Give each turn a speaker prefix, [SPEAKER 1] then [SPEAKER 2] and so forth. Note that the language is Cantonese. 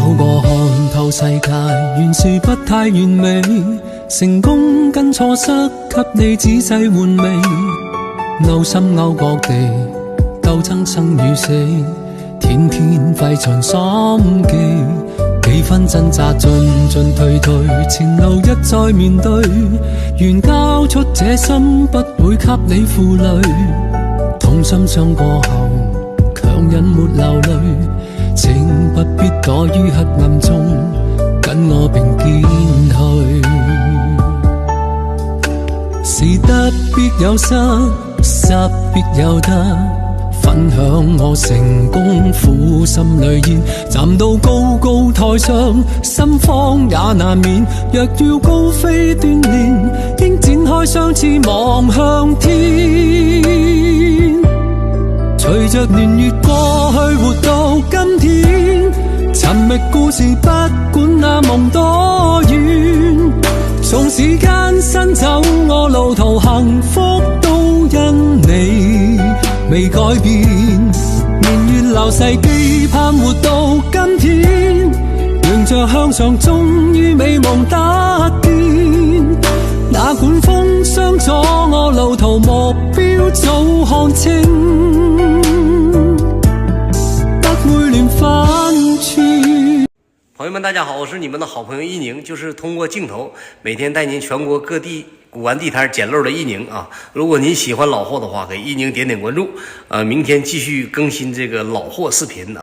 [SPEAKER 1] 走過看透世界，原是不太完美。成功跟錯失，給你仔細玩味。勾心勾角地鬥爭生與死，天天費盡心機。幾分掙扎進進退退，前路一再面對。願交出這心，不會給你負累。痛心傷過後，強忍沒流淚。請不必躲於黑暗中，跟我並肩去。是得必有失，失必有得。分享我成功，苦心淚煙。站到高高台上，心慌也難免。若要高飛鍛鍊，應展開雙翅望向天。隨着年月過去，活到今天，尋覓故事，不管那夢多遠。縱使艱辛走我路途，幸福都因你未改變。年月流逝，期盼活到今天，迎着向上，終於美夢得見。哪管風霜阻我路途，目標早看清，不會亂反轉。
[SPEAKER 2] 朋友们，大家好，我是你们的好朋友一宁，就是通过镜头每天带您全国各地古玩地摊捡漏的一宁啊。如果您喜欢老货的话，给一宁点点关注。明天继续更新这个老货视频的。